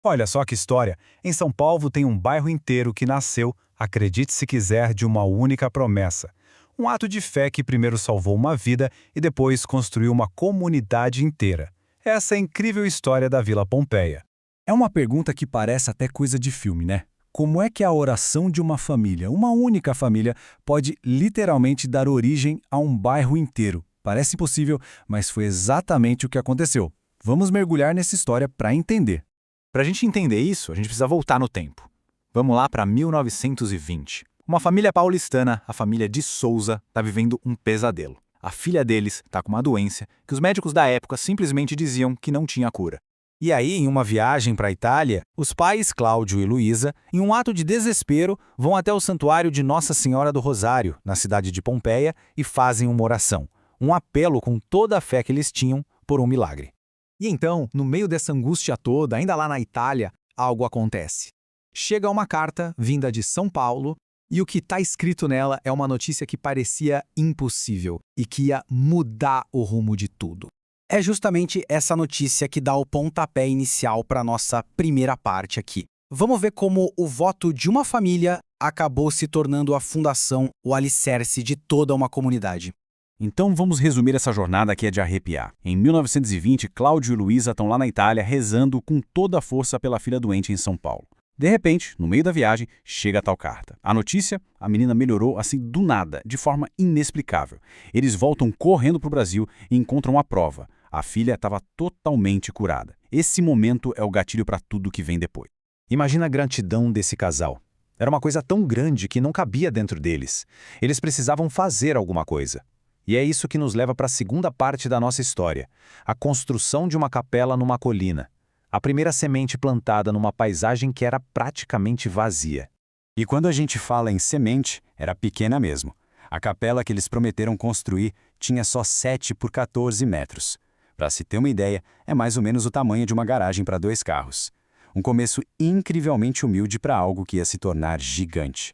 Olha só que história. Em São Paulo tem um bairro inteiro que nasceu, acredite se quiser, de uma única promessa. Um ato de fé que primeiro salvou uma vida e depois construiu uma comunidade inteira. Essa é a incrível história da Vila Pompeia. É uma pergunta que parece até coisa de filme, né? Como é que a oração de uma família, uma única família, pode literalmente dar origem a um bairro inteiro? Parece impossível, mas foi exatamente o que aconteceu. Vamos mergulhar nessa história para entender. Para a gente entender isso, a gente precisa voltar no tempo. Vamos lá para 1920. Uma família paulistana, a família de Souza, está vivendo um pesadelo. A filha deles está com uma doença que os médicos da época simplesmente diziam que não tinha cura. E aí, em uma viagem para a Itália, os pais Cláudio e Luísa, em um ato de desespero, vão até o santuário de Nossa Senhora do Rosário, na cidade de Pompeia, e fazem uma oração, um apelo com toda a fé que eles tinham por um milagre. E então, no meio dessa angústia toda, ainda lá na Itália, algo acontece. Chega uma carta vinda de São Paulo e o que está escrito nela é uma notícia que parecia impossível e que ia mudar o rumo de tudo. É justamente essa notícia que dá o pontapé inicial para a nossa primeira parte aqui. Vamos ver como o voto de uma família acabou se tornando a fundação, o alicerce de toda uma comunidade. Então vamos resumir essa jornada que é de arrepiar. Em 1920, Cláudio e Luísa estão lá na Itália rezando com toda a força pela filha doente em São Paulo. De repente, no meio da viagem, chega a tal carta. A notícia, a menina melhorou assim do nada, de forma inexplicável. Eles voltam correndo para o Brasil e encontram a prova. A filha estava totalmente curada. Esse momento é o gatilho para tudo que vem depois. Imagina a gratidão desse casal. Era uma coisa tão grande que não cabia dentro deles. Eles precisavam fazer alguma coisa. E é isso que nos leva para a segunda parte da nossa história, a construção de uma capela numa colina. A primeira semente plantada numa paisagem que era praticamente vazia. E quando a gente fala em semente, era pequena mesmo. A capela que eles prometeram construir tinha só 7 por 14 metros. Para se ter uma ideia, é mais ou menos o tamanho de uma garagem para 2 carros. Um começo incrivelmente humilde para algo que ia se tornar gigante.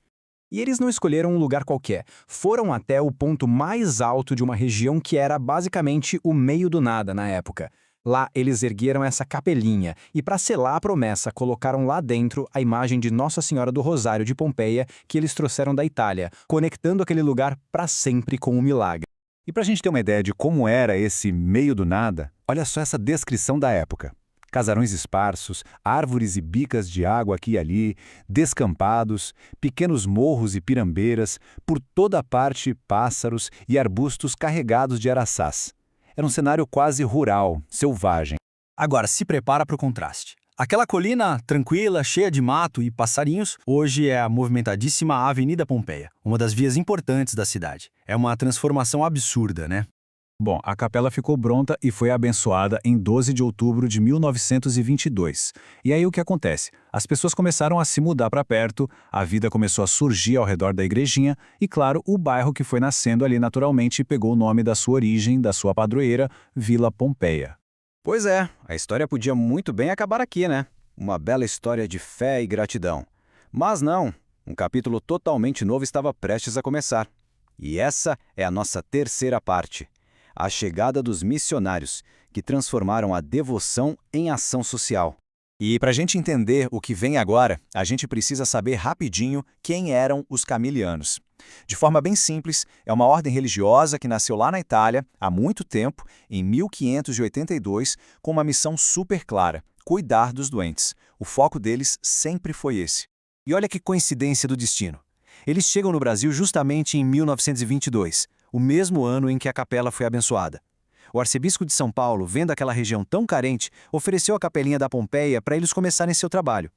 E eles não escolheram um lugar qualquer, foram até o ponto mais alto de uma região que era basicamente o meio do nada na época. Lá eles ergueram essa capelinha e, para selar a promessa, colocaram lá dentro a imagem de Nossa Senhora do Rosário de Pompeia que eles trouxeram da Itália, conectando aquele lugar para sempre com o milagre. E para a gente ter uma ideia de como era esse meio do nada, olha só essa descrição da época. Casarões esparsos, árvores e bicas de água aqui e ali, descampados, pequenos morros e pirambeiras, por toda parte pássaros e arbustos carregados de araçás. Era um cenário quase rural, selvagem. Agora, se prepara para o contraste. Aquela colina tranquila, cheia de mato e passarinhos, hoje é a movimentadíssima Avenida Pompeia, uma das vias importantes da cidade. É uma transformação absurda, né? Bom, a capela ficou pronta e foi abençoada em 12 de outubro de 1922. E aí o que acontece? As pessoas começaram a se mudar para perto, a vida começou a surgir ao redor da igrejinha e, claro, o bairro que foi nascendo ali naturalmente pegou o nome da sua origem, da sua padroeira, Vila Pompeia. Pois é, a história podia muito bem acabar aqui, né? Uma bela história de fé e gratidão. Mas não, um capítulo totalmente novo estava prestes a começar. E essa é a nossa terceira parte. A chegada dos missionários, que transformaram a devoção em ação social. E para a gente entender o que vem agora, a gente precisa saber rapidinho quem eram os camilianos. De forma bem simples, é uma ordem religiosa que nasceu lá na Itália há muito tempo, em 1582, com uma missão super clara: cuidar dos doentes. O foco deles sempre foi esse. E olha que coincidência do destino. Eles chegam no Brasil justamente em 1922. O mesmo ano em que a capela foi abençoada. O arcebispo de São Paulo, vendo aquela região tão carente, ofereceu a capelinha da Pompeia para eles começarem seu trabalho.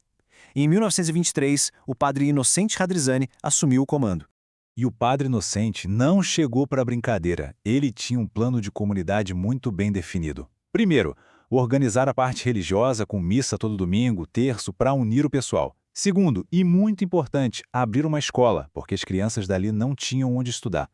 E em 1923, o padre Inocente Radrizzani assumiu o comando. E o padre Inocente não chegou para brincadeira. Ele tinha um plano de comunidade muito bem definido. Primeiro, organizar a parte religiosa com missa todo domingo, terço, para unir o pessoal. Segundo, e muito importante, abrir uma escola, porque as crianças dali não tinham onde estudar.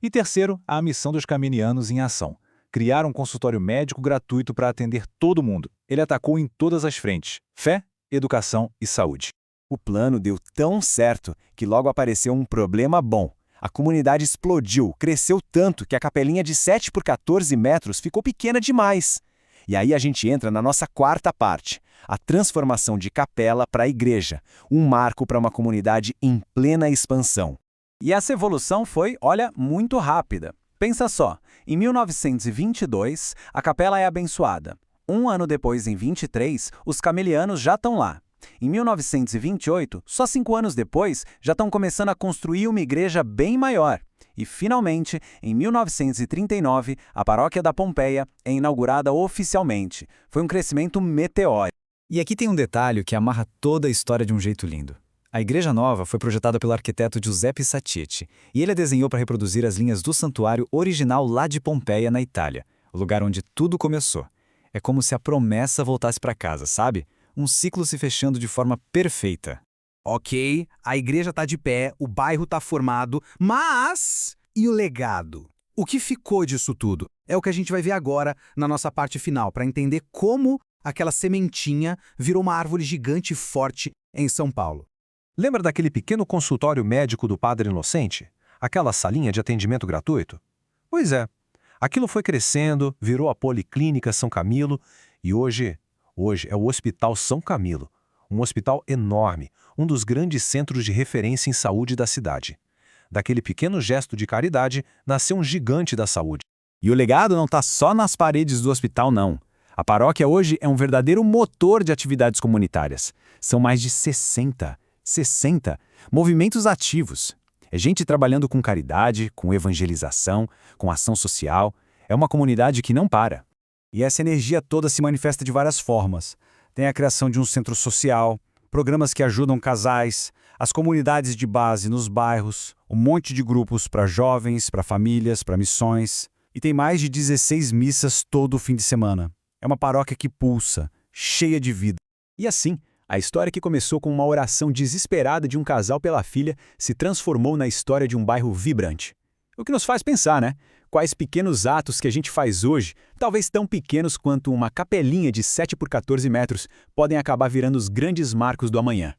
E terceiro, a missão dos caminianos em ação. Criar um consultório médico gratuito para atender todo mundo. Ele atacou em todas as frentes: fé, educação e saúde. O plano deu tão certo que logo apareceu um problema bom. A comunidade explodiu, cresceu tanto que a capelinha de 7 por 14 metros ficou pequena demais. E aí a gente entra na nossa quarta parte, a transformação de capela para igreja, um marco para uma comunidade em plena expansão. E essa evolução foi, olha, muito rápida. Pensa só, em 1922, a capela é abençoada. Um ano depois, em 23, os camelianos já estão lá. Em 1928, só 5 anos depois, já estão começando a construir uma igreja bem maior. E, finalmente, em 1939, a paróquia da Pompeia é inaugurada oficialmente. Foi um crescimento meteórico. E aqui tem um detalhe que amarra toda a história de um jeito lindo. A Igreja Nova foi projetada pelo arquiteto Giuseppe Sacchetti, e ele a desenhou para reproduzir as linhas do santuário original lá de Pompeia, na Itália, o lugar onde tudo começou. É como se a promessa voltasse para casa, sabe? Um ciclo se fechando de forma perfeita. Ok, a igreja tá de pé, o bairro tá formado, mas... E o legado? O que ficou disso tudo? É o que a gente vai ver agora na nossa parte final, para entender como aquela sementinha virou uma árvore gigante e forte em São Paulo. Lembra daquele pequeno consultório médico do Padre Inocente? Aquela salinha de atendimento gratuito? Pois é. Aquilo foi crescendo, virou a Policlínica São Camilo e hoje é o Hospital São Camilo. Um hospital enorme, um dos grandes centros de referência em saúde da cidade. Daquele pequeno gesto de caridade, nasceu um gigante da saúde. E o legado não está só nas paredes do hospital, não. A paróquia hoje é um verdadeiro motor de atividades comunitárias. São mais de 60 movimentos ativos. É gente trabalhando com caridade, com evangelização, com ação social. É uma comunidade que não para. E essa energia toda se manifesta de várias formas. Tem a criação de um centro social, programas que ajudam casais, as comunidades de base nos bairros, um monte de grupos para jovens, para famílias, para missões. E tem mais de 16 missas todo fim de semana. É uma paróquia que pulsa, cheia de vida. E assim, a história que começou com uma oração desesperada de um casal pela filha se transformou na história de um bairro vibrante. O que nos faz pensar, né? Quais pequenos atos que a gente faz hoje, talvez tão pequenos quanto uma capelinha de 7 por 14 metros, podem acabar virando os grandes marcos do amanhã.